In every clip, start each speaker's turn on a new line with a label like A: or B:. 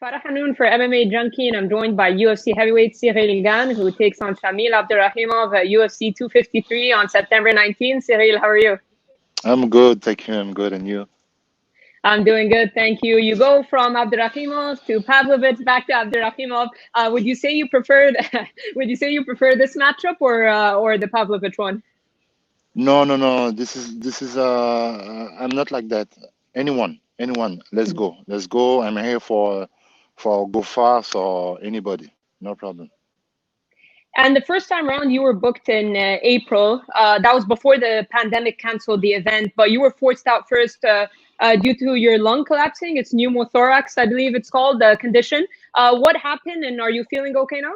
A: Farah Hannoun for MMA Junkie, and I'm joined by UFC heavyweight Ciryl Gane, who takes on Shamil Abdurakhimov at UFC 253 on September 19th. Ciryl, how are you?
B: I'm good, thank you. I'm good, and you?
A: I'm doing good, thank you. You go from Abdurakhimov to Pavlovich back to Abdurakhimov. Would you say you preferred? Would you say you prefer this matchup or the Pavlovich one?
B: No, no, no. This is. I'm not like that. Anyone. Let's go. Let's go. I'm here for go fast or anybody. No problem.
A: And the first time around, you were booked in April. That was before the pandemic canceled the event, but you were forced out first due to your lung collapsing. It's pneumothorax, I believe it's called, the condition. What happened, and are you feeling okay now?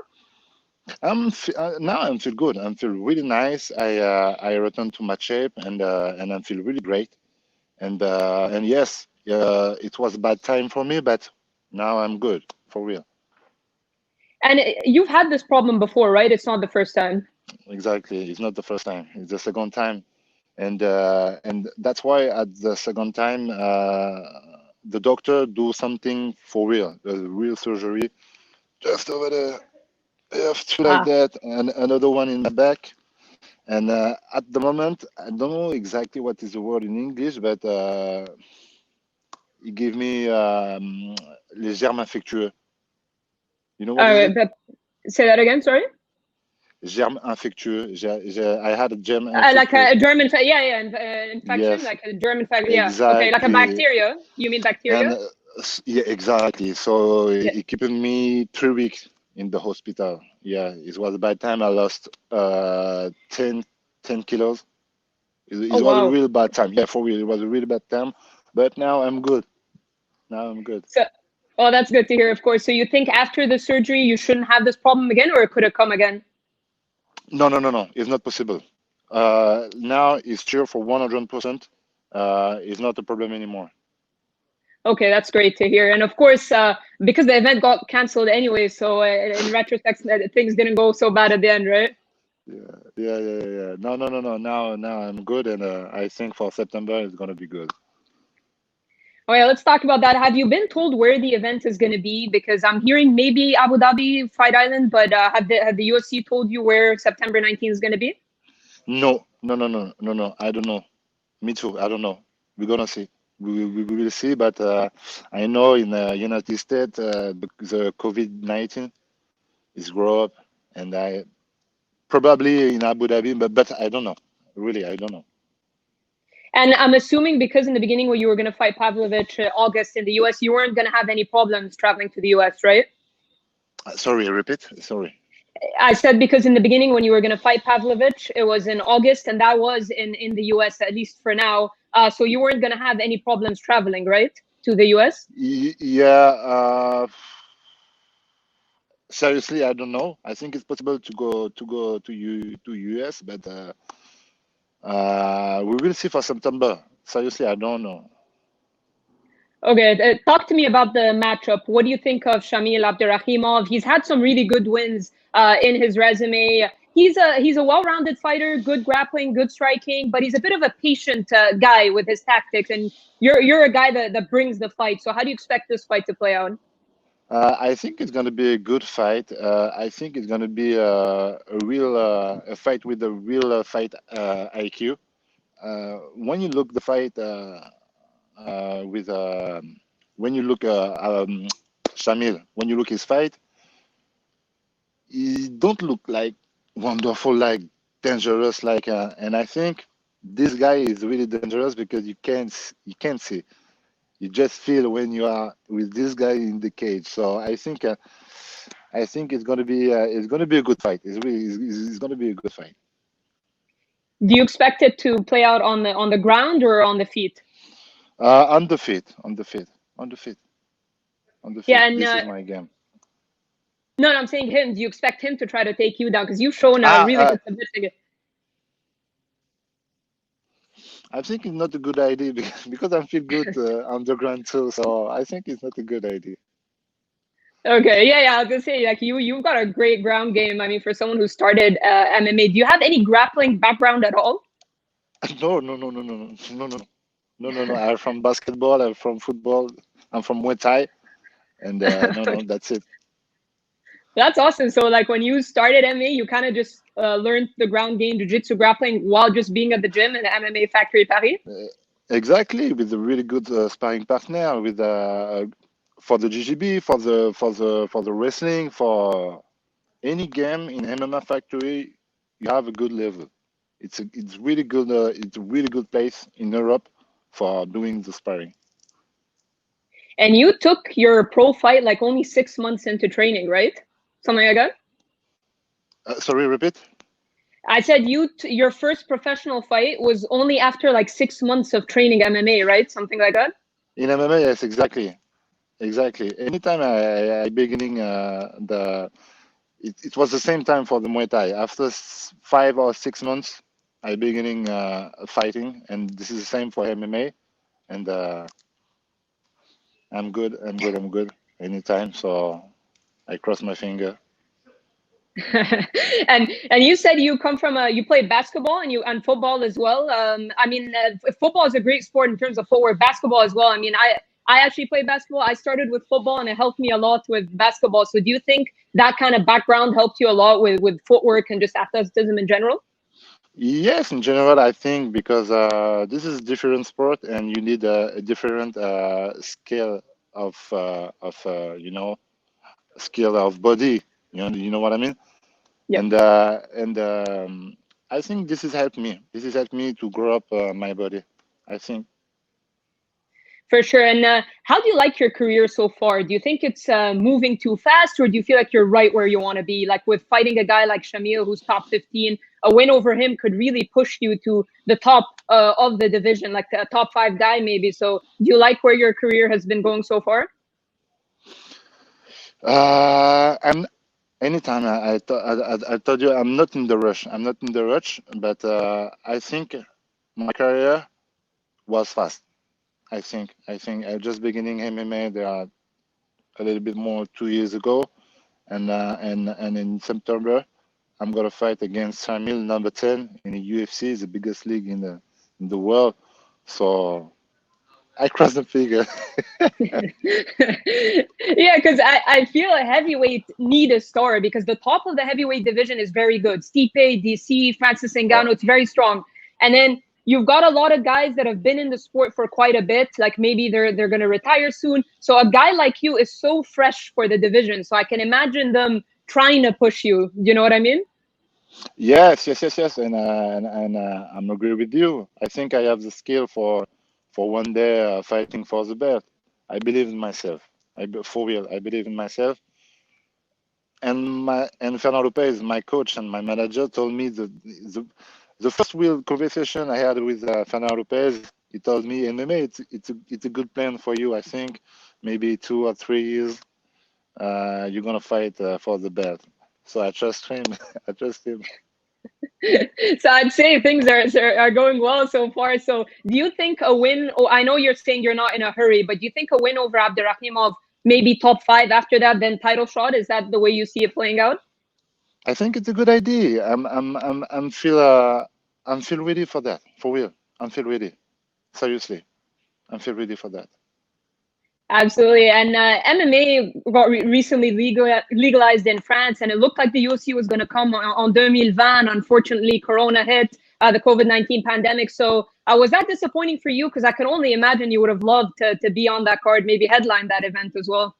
B: Now I'm feel good. I'm feel really nice. I returned to my shape and I feel really great. And yes, it was a bad time for me, but now I'm good for real.
A: And you've had this problem before, right? It's not the first time.
B: Exactly. It's not the first time. It's the second time. And that's why at the second time the doctor do something for real, a real surgery just over there. I have two like
A: Ah,
B: that and another one in my back. And at the moment, I don't know exactly what is the word in English, but he gave me les germes infectieux. You know what is it?
A: but say that again, sorry.
B: Germes infectieux. I had a germ
A: Like
B: infectieux.
A: a germ infection,
B: Yes,
A: like a germ infection. Yeah, okay, like a
B: exactly.
A: bacteria. You mean
B: And
A: bacteria?
B: yeah, exactly. So
A: Yeah.
B: it kept me 3 weeks in the hospital. Yeah, it was by the time I lost 10 kilos.
A: Oh,
B: It was a
A: wow.
B: real bad time. Yeah, for real, it was a really bad time. But now I'm good. Now I'm good.
A: So, well, that's good to hear, of course. So you think after the surgery you shouldn't have this problem again, or could it come again?
B: No, no, no, no. It's not possible. Now it's sure for 100%. It's not a problem anymore.
A: Okay, that's great to hear. And of course, because the event got canceled anyway, so in retrospect, things didn't go so bad at the end, right?
B: Yeah. No, no, no, no. Now I'm good, and I think for September it's gonna be good.
A: Oh yeah, let's talk about that. Have you been told where the event is going to be? Because I'm hearing maybe Abu Dhabi, Fight Island, but have the UFC told you where September 19th is going to be?
B: No, no, no, no, no, no. I don't know. Me too. I don't know. We're gonna see. We will see. But I know in the United States the COVID-19 is grow up, and I probably in Abu Dhabi, but I don't know. Really, I don't know.
A: And I'm assuming because in the beginning when you were going to fight Pavlovich August in the US, you weren't going to have any problems traveling to the US, right?
B: Sorry, repeat. Sorry.
A: I said because in the beginning when you were going to fight Pavlovich, it was in August, and that was in the US at least for now. So you weren't going to have any problems traveling, right, to the US?
B: Yeah. Seriously, I don't know. I think it's possible to US, but we will see for September. Seriously, I don't know.
A: Okay, talk to me about the matchup. What do you think of Shamil Abdurakhimov? He's had some really good wins in his resume. He's a well-rounded fighter, good grappling, good striking, but he's a bit of a patient guy with his tactics. And you're a guy that brings the fight. So how do you expect this fight to play out?
B: I think it's going to be a good fight. I think it's going to be a real a fight with a real fight IQ. When you look the fight with when you look Shamil, when you look his fight, he don't look like wonderful, like dangerous, like. And I think this guy is really dangerous because you can't see. You just feel when you are with this guy in the cage. So I think it's gonna be a good fight. It's gonna be a good fight.
A: Do you expect it to play out on the ground or on the feet?
B: On the feet, on the feet, on the feet, on the
A: Yeah,
B: feet.
A: and
B: This is my game.
A: no, I'm saying him. Do you expect him to try to take you down? Because you've shown a
B: Ah,
A: really good submission.
B: I think it's not a good idea because I feel good on the ground too. So I think it's not a good idea.
A: Okay, yeah. I was gonna say, like you've got a great ground game. I mean, for someone who started MMA, do you have any grappling background at all?
B: No, no, no, no, no, no, no, no, no, no, no. I'm from basketball. I'm from football. I'm from Muay Thai. And no, that's it.
A: That's awesome. So like when you started MMA, you kind of just learned the ground game, jiu-jitsu, grappling while just being at the gym in the MMA Factory Paris.
B: Exactly, with a really good sparring partner, with for the GGB, for the wrestling, for any game in MMA Factory, you have a good level. It's really good. It's a really good place in Europe for doing the sparring.
A: And you took your pro fight like only 6 months into training, right? Something like that.
B: Sorry, repeat.
A: I said your first professional fight was only after like 6 months of training MMA, right? Something like that.
B: In MMA, yes, exactly. Anytime I beginning it was the same time for the Muay Thai. After 5 or 6 months, I beginning fighting, and this is the same for MMA. And I'm good anytime. So I cross my finger.
A: And you said you come from you play basketball and football as well. I mean, football is a great sport in terms of footwork. Basketball as well. I mean, I actually play basketball. I started with football and it helped me a lot with basketball. So do you think that kind of background helped you a lot with footwork and just athleticism in general?
B: Yes, in general, I think because this is a different sport, and you need a different skill of skill of body. You know what I mean?
A: Yeah.
B: And I think this has helped me. This has helped me to grow up my body, I think.
A: For sure. And how do you like your career so far? Do you think it's moving too fast, or do you feel like you're right where you want to be? Like with fighting a guy like Shamil, who's top 15, a win over him could really push you to the top of the division, like a top 5 guy, maybe. So do you like where your career has been going so far?
B: I'm anytime I told you I'm not in the rush. I'm not in the rush, but I think my career was fast. I think I just beginning MMA there are a little bit more 2 years ago, and in September I'm gonna fight against Shamil number 10 in the UFC, the biggest league in the world. So I cross the figure.
A: Yeah, because I feel a heavyweight need a star because the top of the heavyweight division is very good. Stipe, DC, Francis
B: Oh,
A: Ngannou, it's very strong. And then you've got a lot of guys that have been in the sport for quite a bit. Like maybe they're going to retire soon. So a guy like you is so fresh for the division. So I can imagine them trying to push you. You know what I mean?
B: yes, and I'm agree with you. I think I have the skill for one day fighting for the belt. I believe in myself. For real, I believe in myself. And Fernando Lopez, my coach and my manager, told me the first real conversation I had with Fernando Lopez. He told me, MMA, it's a good plan for you. I think maybe 2 or 3 years, you're gonna fight for the belt. So I trust him. I trust him.
A: So I'd say things are going well so far. So do you think a win? Oh, I know you're saying you're not in a hurry, but do you think a win over Abdurakhimov, maybe top 5 after that, then title shot? Is that the way you see it playing out?
B: I think it's a good idea. I'm feel ready for that. For real, I'm feel ready. Seriously, I'm feel ready for that.
A: Absolutely. And MMA got recently legalized in France, and it looked like the UFC was going to come on 2020. Unfortunately, Corona hit, the COVID-19 pandemic. So was that disappointing for you? Because I can only imagine you would have loved to be on that card, maybe headline that event as well.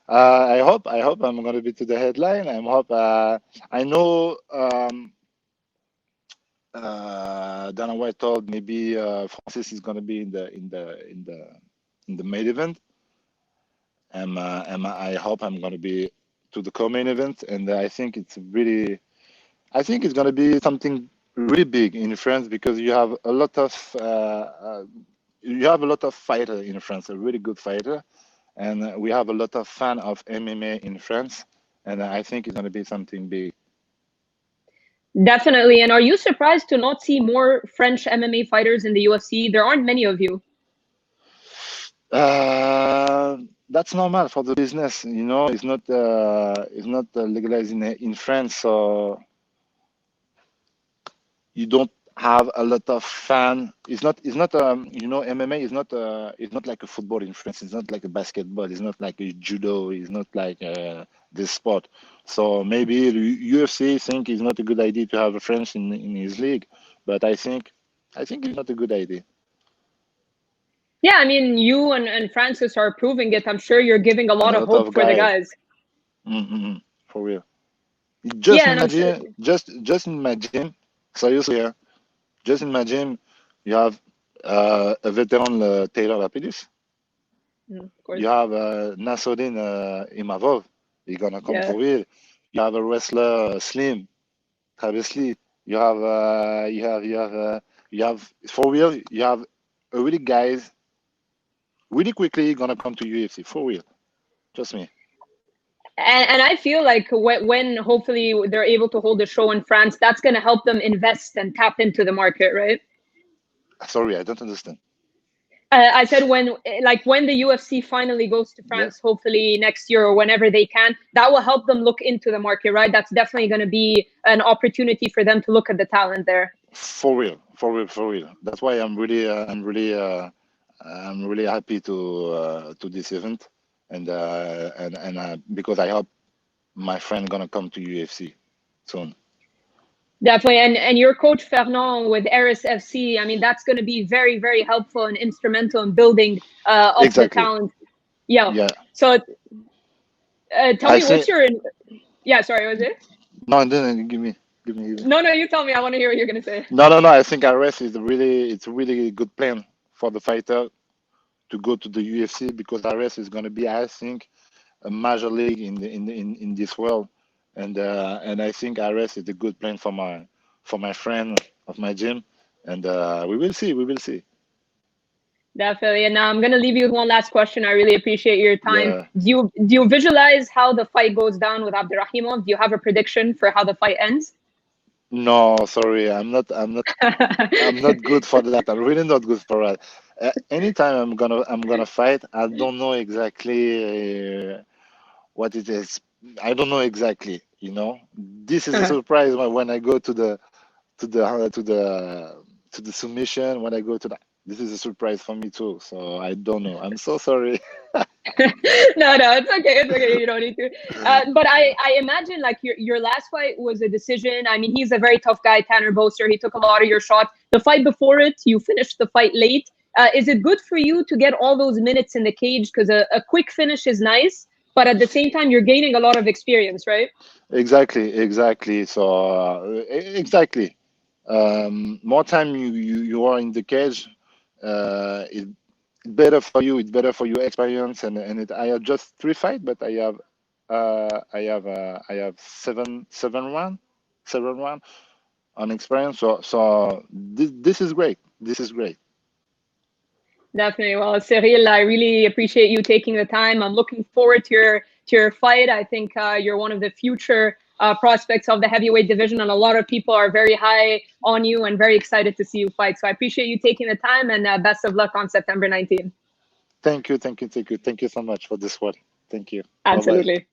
B: I hope I'm gonna be to the headline. I hope. I know. Dana White told maybe Francis is gonna be in the main event, and I hope I'm gonna be to the co-main event, and I think it's gonna be something really big in France because you have a lot of fighter in France, a really good fighter, and we have a lot of fan of MMA in France, and I think it's gonna be something big.
A: Definitely. And are you surprised to not see more French MMA fighters in the UFC? There aren't many of you.
B: Uh, that's normal for the business, it's not legalized in France, so you don't have a lot of fan. It's not you know, MMA is not like a football in France. It's not like a basketball. It's not like a judo. It's not like this sport. So maybe the UFC think it's not a good idea to have a French in his league, but I think it's not a good idea.
A: Yeah, I mean, you and Francis are proving it. I'm sure you're giving a
B: And
A: lot
B: a
A: of
B: lot
A: hope
B: of
A: for the
B: guys,
A: guys.
B: for real. Just
A: Yeah, and I'm sure.
B: imagine, just imagine, seriously, yeah, just imagine you have a veteran Taylor Lapidus.
A: Of course.
B: You have Nassourdine Imavov. He's gonna come
A: Yeah.
B: for real. You have a wrestler Slim, Travis Lee. You have for real. You have a really guys really quickly gonna come to UFC for real. Trust me.
A: And I feel like when hopefully they're able to hold a show in France, that's going to help them invest and tap into the market, right?
B: Sorry, I don't understand.
A: I said when the UFC finally goes to
B: Yeah,
A: France, hopefully next year or whenever they can, that will help them look into the market, right? That's definitely going to be an opportunity for them to look at the talent there.
B: for real, for real, for real. That's why I'm really happy to this event, and because I hope my friend gonna come to UFC soon.
A: Definitely. And your coach Fernand with Eris FC, I mean, that's going to be very, very helpful and instrumental in building up the
B: Exactly.
A: talent. Yeah.
B: Yeah.
A: So tell
B: I
A: me what's
B: think
A: your, yeah, sorry, was it?
B: no, then give me.
A: No, you tell me. I want to hear what you're going to say.
B: No. I think arrest is it's a really good plan for the fighter to go to the UFC because arrest is gonna be, I think, a major league in this world, and I think arrest is a good plan for my friend of my gym, and we will see. We will see.
A: Definitely. And now I'm going to leave you with one last question. I really appreciate your time.
B: Yeah.
A: Do you visualize how the fight goes down with Abdurakhimov? Do you have a prediction for how the fight ends?
B: No, sorry, I'm not good for that. I'm really not good for that. Anytime I'm gonna fight, I don't know exactly what it is. I don't know exactly. This is a surprise when I go to the to the submission. When I go to that, this is a surprise for me too. So I don't know. I'm so sorry.
A: No, it's okay. It's okay. You don't need to. But I imagine like your last fight was a decision. I mean, he's a very tough guy, Tanner Boaster. He took a lot of your shots. The fight before it, you finished the fight late. Is it good for you to get all those minutes in the cage? Because a quick finish is nice, but at the same time, you're gaining a lot of experience, right?
B: Exactly. So exactly. More time you are in the cage, it better for you. It's better for your experience, I have just 3 fights, but I have seven round on experience. So this is great. This is great.
A: Definitely. Well, Cyril, I really appreciate you taking the time. I'm looking forward to your fight. I think you're one of the future prospects of the heavyweight division, and a lot of people are very high on you and very excited to see you fight. So I appreciate you taking the time, and best of luck on September 19th.
B: Thank you so much for this one. Thank you. Bye bye.
A: Absolutely.